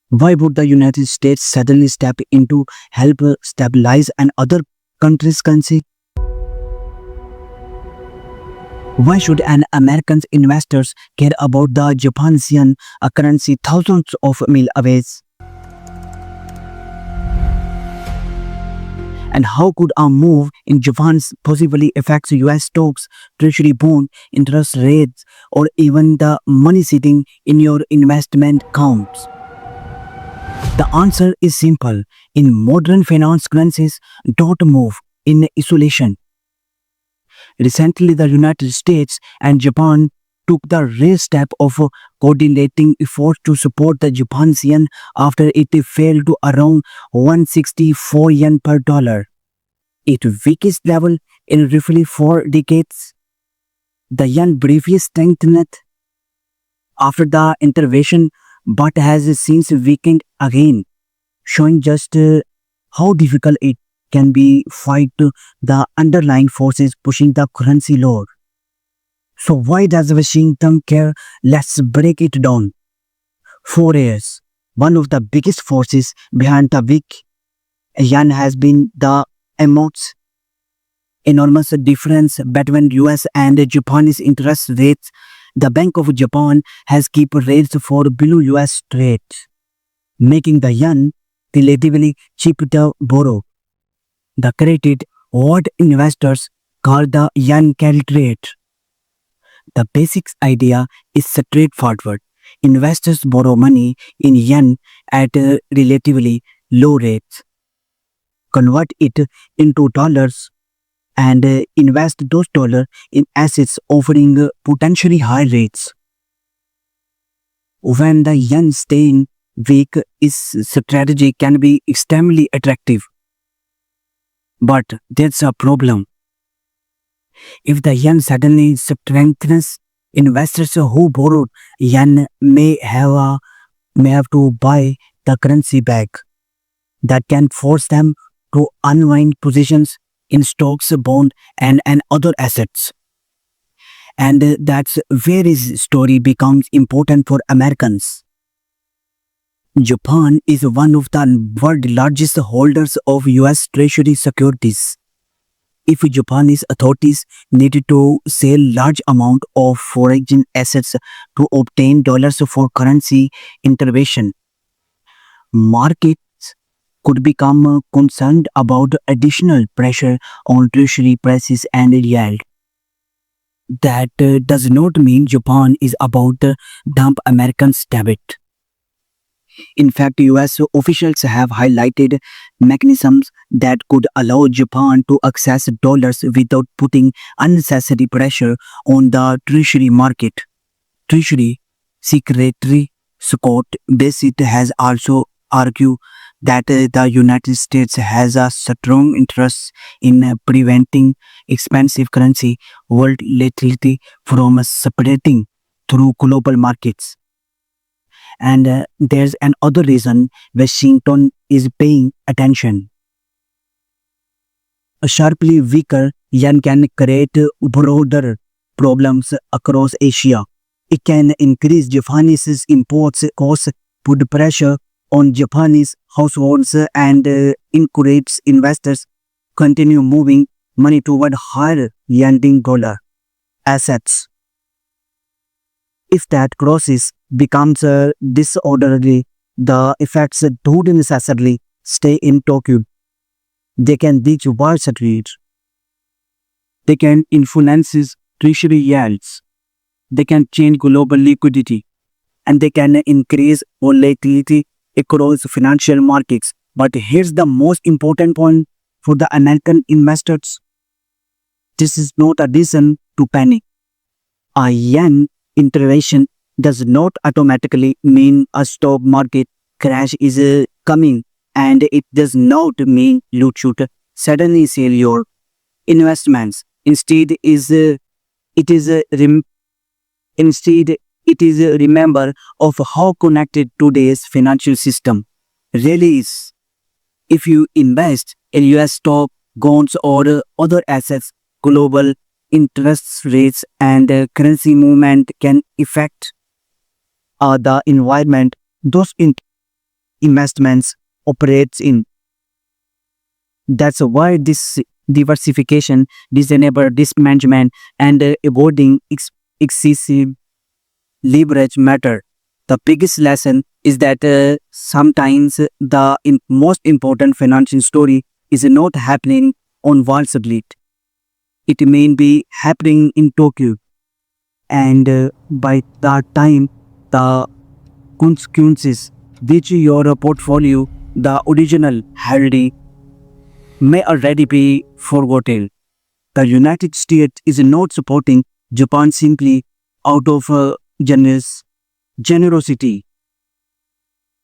Why would the United States suddenly step in to help stabilize an other country's currency? Why should an American investors care about the Japanese yen, a currency thousands of miles away? And how could a move in Japan possibly affect US stocks, treasury bond, interest rates, or even the money sitting in your investment accounts? The answer is simple. In modern finance, currencies don't move in isolation. Recently, the United States and Japan took the rare step of coordinating efforts to support the Japanese yen after it fell to around 164 yen per dollar, its weakest level in roughly 4 decades. The yen briefly strengthened after the intervention but has since weakened again, showing just how difficult it can be fight the underlying forces pushing the currency lower. So why does Washington care? Let's break it down. 4 years. One of the biggest forces behind the weak yen has been the immense enormous difference between US and Japanese interest rates. The Bank of Japan has kept rates for below US rates, making the yen relatively cheap to borrow. The credit, what investors call the yen carry rate. The basic idea is straightforward. Investors borrow money in yen at relatively low rates, convert it into dollars, and invest those dollars in assets offering potentially high rates. When the yen staying weak, its strategy can be extremely attractive. But there's a problem. If the yen suddenly strengthens, investors who borrowed yen may have to buy the currency back. That can force them to unwind positions in stocks, bond, and other assets. And that's where his story becomes important for Americans. Japan is one of the world's largest holders of US Treasury securities. If Japanese authorities needed to sell large amount of foreign assets to obtain dollars for currency intervention, markets could become concerned about additional pressure on treasury prices and yield. That does not mean Japan is about to dump Americans' debt. In fact, US officials have highlighted mechanisms that could allow Japan to access dollars without putting unnecessary pressure on the treasury market. Treasury Secretary Scott Bessent has also argued that the United States has a strong interest in preventing expensive currency volatility from spreading through global markets. And there's another reason Washington is paying attention. A sharply weaker yen can create broader problems across Asia. It can increase Japanese imports costs, put pressure on Japanese households, and encourage investors continue moving money toward higher yielding dollar assets. If that crisis becomes disorderly, the effects don't necessarily stay in Tokyo. They can reach Wall Street. They can influence treasury yields. They can change global liquidity, and they can increase volatility across financial markets. But here's the most important point for the American investors. This is not a reason to panic. A yen intervention does not automatically mean a stock market crash is coming, and it does not mean you should suddenly sell your investments. Instead it is a remember of how connected today's financial system really is. If you invest in US stock, bonds, or other assets, global interest rates and currency movement can affect the environment. Those investments operates in. That's why this diversification, discernible risk management, and avoiding excessive leverage matter. The biggest lesson is that sometimes the most important financial story is not happening on Wall Street. It may be happening in Tokyo, and by the time the consequences which your portfolio, the original healthy, may already be forgotten. The United States is not supporting Japan simply out of generosity.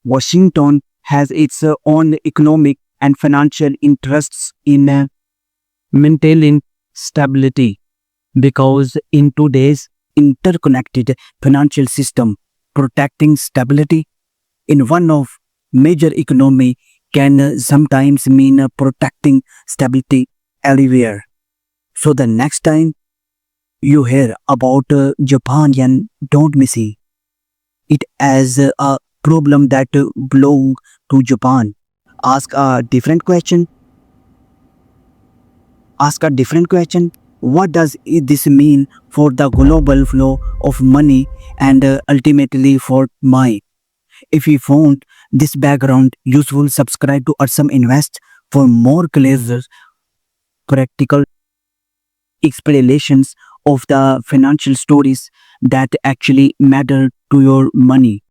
Washington has its own economic and financial interests in maintaining stability, because in today's interconnected financial system, protecting stability in one of major economy can sometimes mean protecting stability everywhere. So the next time you hear about Japan, yen, don't miss it as a problem that belong to Japan. Ask a different question. Ask a different question. What does this mean for the global flow of money and ultimately for my? If you found this background useful, subscribe to Arsam Invest for more clear, practical explanations of the financial stories that actually matter to your money.